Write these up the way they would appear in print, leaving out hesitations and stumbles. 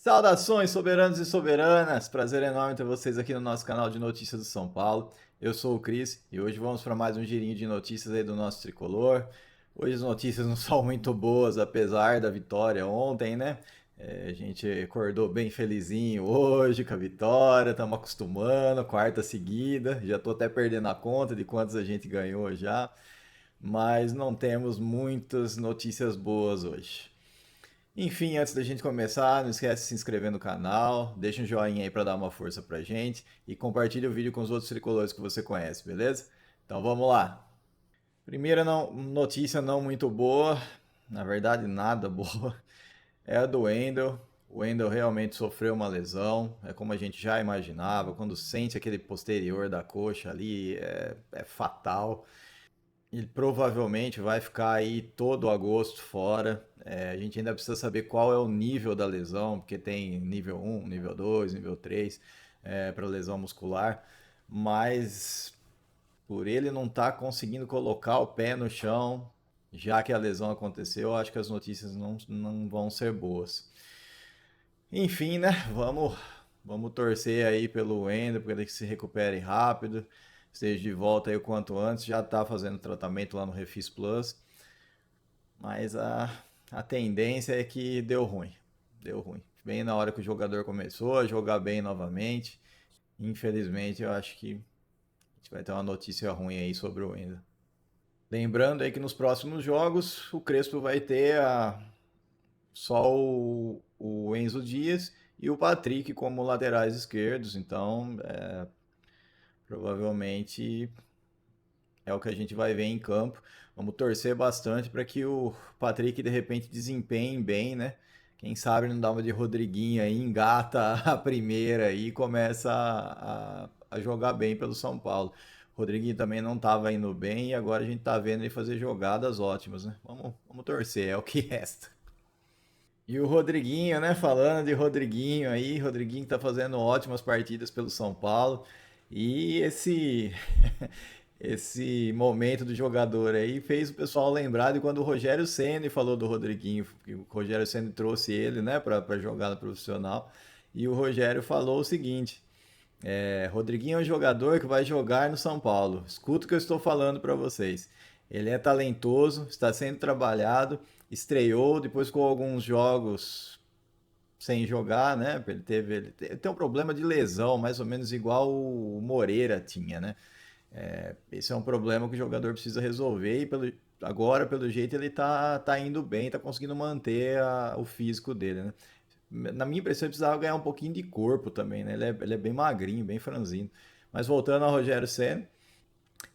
Saudações, soberanos e soberanas! Prazer enorme ter vocês aqui no nosso canal de notícias do São Paulo. Eu sou o Cris e hoje vamos para mais um girinho de notícias aí do nosso tricolor. Hoje as notícias não são muito boas, apesar da vitória ontem, né? A gente acordou bem felizinho hoje com a vitória, estamos acostumando, quarta seguida. Já estou até perdendo a conta de quantos a gente ganhou já, mas não temos muitas notícias boas hoje. Enfim, antes da gente começar, não esquece de se inscrever no canal, deixa um joinha aí para dar uma força pra gente e compartilha o vídeo com os outros tricolores que você conhece, beleza? Então vamos lá. Primeira notícia não muito boa, na verdade nada boa, é a do Wendel. O Wendel realmente sofreu uma lesão, é como a gente já imaginava, quando sente aquele posterior da coxa ali, é fatal. Ele provavelmente vai ficar aí todo agosto fora. A gente ainda precisa saber qual é o nível da lesão, porque tem nível um, nível 2, nível 3 para lesão muscular. Mas por ele não estar conseguindo colocar o pé no chão, já que a lesão aconteceu, eu acho que as notícias não vão ser boas. Enfim, né? Vamos torcer aí pelo Wendel, para ele que se recupere rápido, esteja de volta aí o quanto antes. Já está fazendo tratamento lá no Refis Plus, mas a tendência é que deu ruim. Deu ruim. Bem na hora que o jogador começou a jogar bem novamente. Infelizmente, eu acho que a gente vai ter uma notícia ruim aí sobre o Wendel. Lembrando aí que nos próximos jogos o Crespo vai ter só o Enzo Dias e o Patrick como laterais esquerdos, então provavelmente é o que a gente vai ver em campo. Vamos torcer bastante para que o Patrick de repente desempenhe bem, né? Quem sabe não dá uma de Rodriguinho aí, engata a primeira e começa a jogar bem pelo São Paulo. O Rodriguinho também não estava indo bem e agora a gente está vendo ele fazer jogadas ótimas, né? Vamos torcer, é o que resta. E o Rodriguinho, né? Falando de Rodriguinho aí, Rodriguinho tá fazendo ótimas partidas pelo São Paulo. E esse momento do jogador aí fez o pessoal lembrar de quando o Rogério Ceni falou do Rodriguinho, que o Rogério Ceni trouxe ele, né, para jogar no profissional. E o Rogério falou o seguinte: Rodriguinho é um jogador que vai jogar no São Paulo. Escuta o que eu estou falando para vocês. Ele é talentoso, está sendo trabalhado, estreou, depois com alguns jogos sem jogar, né? Ele tem um problema de lesão, mais ou menos igual o Moreira tinha, né? Esse é um problema que o jogador precisa resolver e agora, pelo jeito, ele tá indo bem, tá conseguindo manter o físico dele, né? Na minha impressão, ele precisava ganhar um pouquinho de corpo também, né? Ele é bem magrinho, bem franzino. Mas voltando ao Rogério Ceni,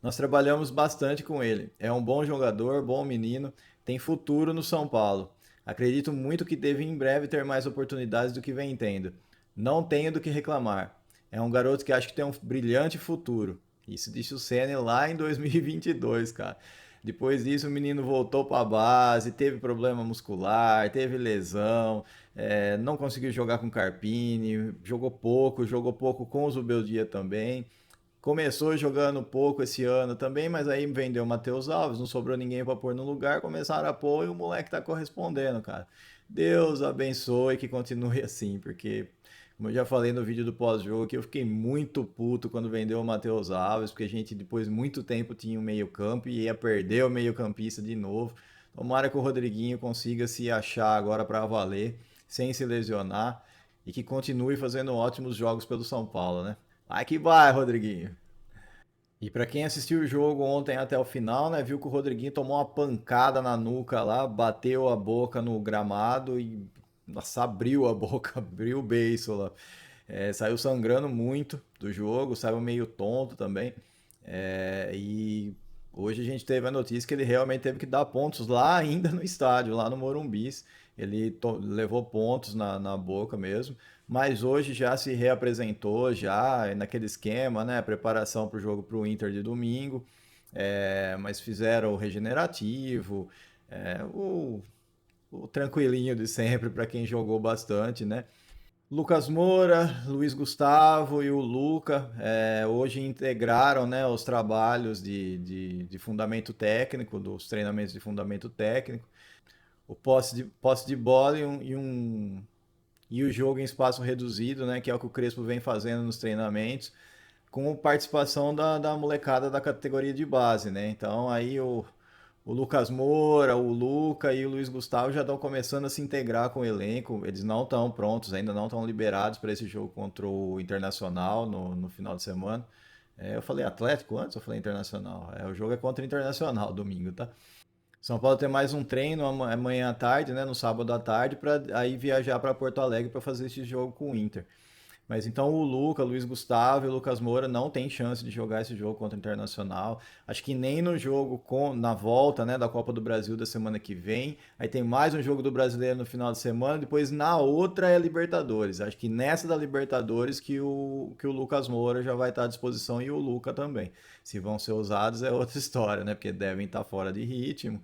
nós trabalhamos bastante com ele. É um bom jogador, bom menino, tem futuro no São Paulo. Acredito muito que deve em breve ter mais oportunidades do que vem tendo. Não tenho do que reclamar. É um garoto que acho que tem um brilhante futuro. Isso disse o Senna lá em 2022, cara. Depois disso, o menino voltou para a base, teve problema muscular, teve lesão, não conseguiu jogar com Carpini, jogou pouco com o Zubeldia também. Começou jogando pouco esse ano também, mas aí vendeu o Matheus Alves, não sobrou ninguém para pôr no lugar, começaram a pôr e o moleque tá correspondendo, cara. Deus abençoe que continue assim, porque, como eu já falei no vídeo do pós-jogo, que eu fiquei muito puto quando vendeu o Matheus Alves, porque a gente depois de muito tempo tinha um meio-campo e ia perder o meio-campista de novo. Tomara que o Rodriguinho consiga se achar agora para valer, sem se lesionar, e que continue fazendo ótimos jogos pelo São Paulo, né? Vai que vai, Rodriguinho. E pra quem assistiu o jogo ontem até o final, né, viu que o Rodriguinho tomou uma pancada na nuca lá, bateu a boca no gramado e nossa, abriu a boca, abriu o beiço lá. Saiu sangrando muito do jogo, saiu meio tonto também. E hoje a gente teve a notícia que ele realmente teve que dar pontos lá ainda no estádio, lá no Morumbis. Ele levou pontos na boca mesmo, mas hoje já se reapresentou, já naquele esquema, né? Preparação para o jogo para o Inter de domingo. Mas fizeram o regenerativo, é, o, o tranquilinho de sempre para quem jogou bastante, né? Lucas Moura, Luiz Gustavo e o Luca hoje integraram, né, os trabalhos de fundamento técnico, dos treinamentos de fundamento técnico, o posse de bola e o jogo em espaço reduzido, né, que é o que o Crespo vem fazendo nos treinamentos, com participação da molecada da categoria de base, né? Então aí o Lucas Moura, o Luca e o Luiz Gustavo já estão começando a se integrar com o elenco. Eles não estão prontos, ainda não estão liberados para esse jogo contra o Internacional no final de semana. Eu falei Atlético antes, eu falei Internacional. O jogo é contra o Internacional, domingo, tá? São Paulo tem mais um treino amanhã à tarde, né, no sábado à tarde, para aí viajar para Porto Alegre para fazer esse jogo com o Inter. Mas então o Luca, Luiz Gustavo e o Lucas Moura não tem chance de jogar esse jogo contra o Internacional. Acho que nem no jogo na volta, né, da Copa do Brasil da semana que vem. Aí tem mais um jogo do Brasileiro no final de semana. Depois na outra é a Libertadores. Acho que nessa da Libertadores que o Lucas Moura já vai estar à disposição e o Luca também. Se vão ser usados é outra história, né? Porque devem estar fora de ritmo.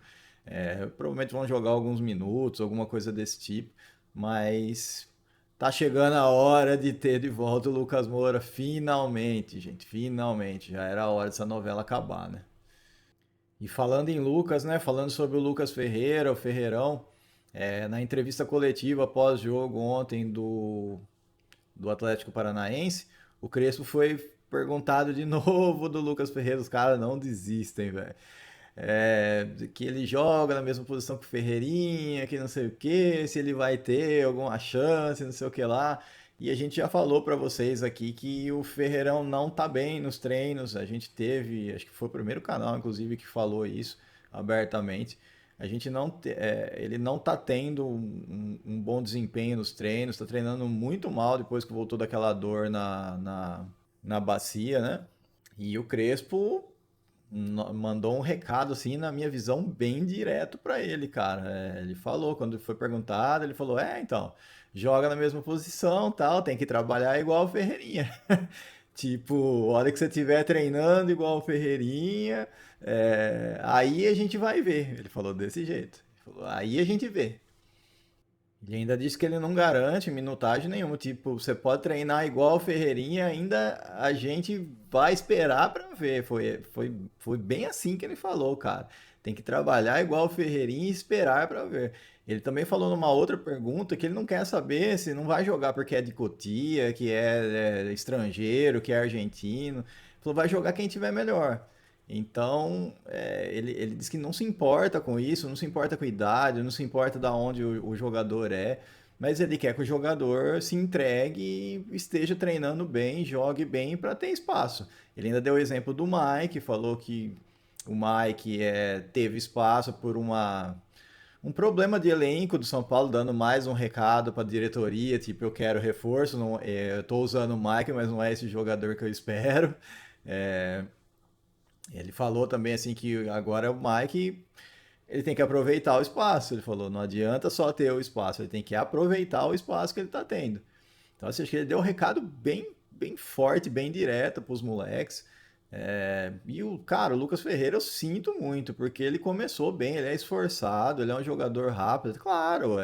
Provavelmente vão jogar alguns minutos, alguma coisa desse tipo. Mas tá chegando a hora de ter de volta o Lucas Moura, finalmente, gente, finalmente. Já era a hora dessa novela acabar, né? E falando em Lucas, né? Falando sobre o Lucas Ferreira, o Ferreirão, na entrevista coletiva pós-jogo ontem do Atlético Paranaense, o Crespo foi perguntado de novo do Lucas Ferreira. Os caras não desistem, velho. Que ele joga na mesma posição que o Ferreirinha, que não sei o que, se ele vai ter alguma chance, não sei o que lá. E a gente já falou para vocês aqui que o Ferreirão não tá bem nos treinos. A gente teve, acho que foi o primeiro canal, inclusive, que falou isso abertamente. A gente não, ele não tá tendo um bom desempenho nos treinos, tá treinando muito mal depois que voltou daquela dor na bacia, né? E o Crespo mandou um recado, assim, na minha visão, bem direto pra ele, cara. Ele falou, quando foi perguntado, ele falou: então, joga na mesma posição, tal, tem que trabalhar igual o Ferreirinha. Tipo, a hora que você estiver treinando igual o Ferreirinha, aí a gente vai ver. Ele falou desse jeito. Ele falou, aí a gente vê. E ainda disse que ele não garante minutagem nenhuma. Tipo, você pode treinar igual o Ferreirinha, ainda a gente vai esperar pra ver. Foi bem assim que ele falou, cara. Tem que trabalhar igual o Ferreirinha e esperar pra ver. Ele também falou numa outra pergunta que ele não quer saber se não vai jogar porque é de Cotia, que é estrangeiro, que é argentino. Ele falou, vai jogar quem tiver melhor. Então, ele diz que não se importa com isso, não se importa com a idade, não se importa da onde o jogador é, mas ele quer que o jogador se entregue e esteja treinando bem, jogue bem para ter espaço. Ele ainda deu o exemplo do Mike, falou que o Mike teve espaço por um problema de elenco do São Paulo, dando mais um recado para a diretoria, tipo, eu quero reforço, não, eu estou usando o Mike, mas não é esse jogador que eu espero. É, ele falou também assim que agora o Mike ele tem que aproveitar o espaço. Ele falou, não adianta só ter o espaço, ele tem que aproveitar o espaço que ele está tendo. Então, assim, acho que ele deu um recado bem forte, bem direto para os moleques. E o cara, o Lucas Ferreira, eu sinto muito, porque ele começou bem, ele é esforçado, ele é um jogador rápido. Claro,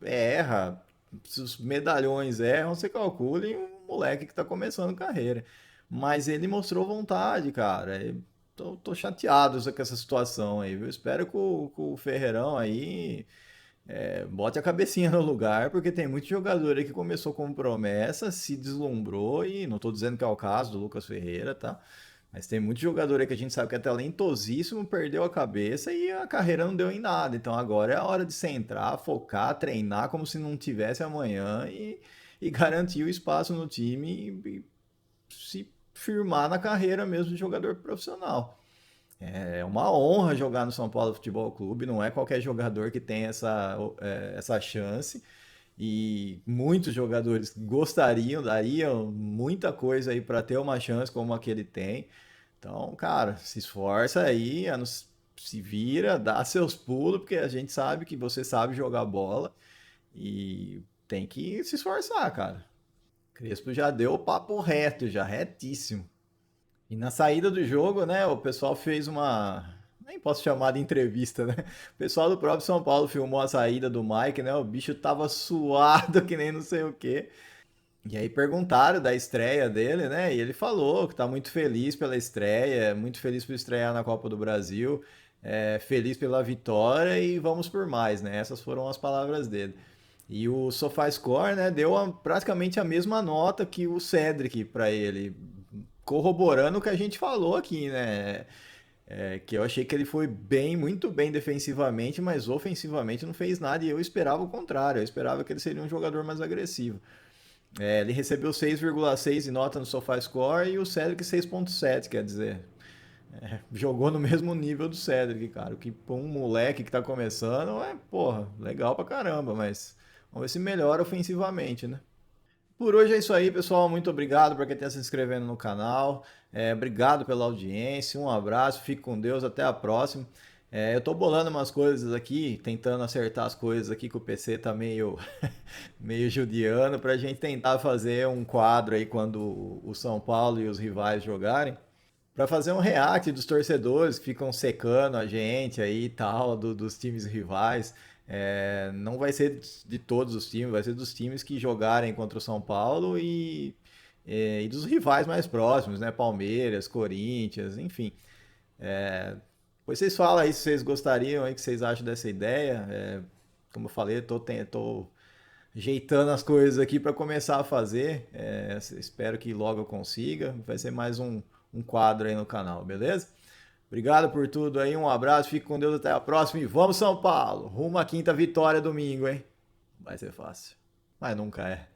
erra. Se os medalhões erram, você calcula em um moleque que está começando carreira. Mas ele mostrou vontade, cara. Tô chateado com essa situação aí, viu? Espero que o Ferreirão aí bote a cabecinha no lugar, porque tem muito jogador aí que começou como promessa, se deslumbrou, e não tô dizendo que é o caso do Lucas Ferreira, tá? Mas tem muito jogador aí que a gente sabe que é talentosíssimo, perdeu a cabeça e a carreira não deu em nada. Então agora é a hora de você entrar, focar, treinar como se não tivesse amanhã e garantir o espaço no time e se firmar na carreira mesmo de jogador profissional. É uma honra jogar no São Paulo Futebol Clube, não é qualquer jogador que tem essa chance. E muitos jogadores gostariam, dariam muita coisa aí para ter uma chance como a que ele tem. Então, cara, se esforça aí, se vira, dá seus pulos, porque a gente sabe que você sabe jogar bola e tem que se esforçar, cara. Crespo já deu o papo reto, já retíssimo. E na saída do jogo, né, o pessoal fez nem posso chamar de entrevista, né? O pessoal do próprio São Paulo filmou a saída do Mike, né? O bicho tava suado que nem não sei o quê. E aí perguntaram da estreia dele, né? E ele falou que tá muito feliz pela estreia, muito feliz por estrear na Copa do Brasil, feliz pela vitória e vamos por mais, né? Essas foram as palavras dele. E o SofaScore, né, deu praticamente a mesma nota que o Cedric para ele, corroborando o que a gente falou aqui, né? Que eu achei que ele foi bem, muito bem defensivamente, mas ofensivamente não fez nada e eu esperava o contrário, eu esperava que ele seria um jogador mais agressivo. Ele recebeu 6,6 de nota no SofaScore e o Cedric 6,7, quer dizer, jogou no mesmo nível do Cedric, cara. O que pra um moleque que tá começando porra, legal pra caramba, mas vamos ver se melhora ofensivamente, né? Por hoje é isso aí, pessoal. Muito obrigado por quem está se inscrevendo no canal. Obrigado pela audiência. Um abraço, fique com Deus, até a próxima. Eu tô bolando umas coisas aqui, tentando acertar as coisas aqui que o PC tá meio, meio judiando, pra gente tentar fazer um quadro aí quando o São Paulo e os rivais jogarem. Para fazer um react dos torcedores que ficam secando a gente aí e tal, dos times rivais. Não vai ser de todos os times, vai ser dos times que jogarem contra o São Paulo e dos rivais mais próximos, né? Palmeiras, Corinthians, enfim. Pois vocês falam aí se vocês gostariam aí, o que vocês acham dessa ideia. Como eu falei, tô ajeitando as coisas aqui para começar a fazer. Espero que logo eu consiga. Vai ser mais um quadro aí no canal, beleza? Obrigado por tudo aí, um abraço, fique com Deus, até a próxima e vamos São Paulo! Rumo à quinta vitória domingo, hein? Vai ser fácil, mas nunca é.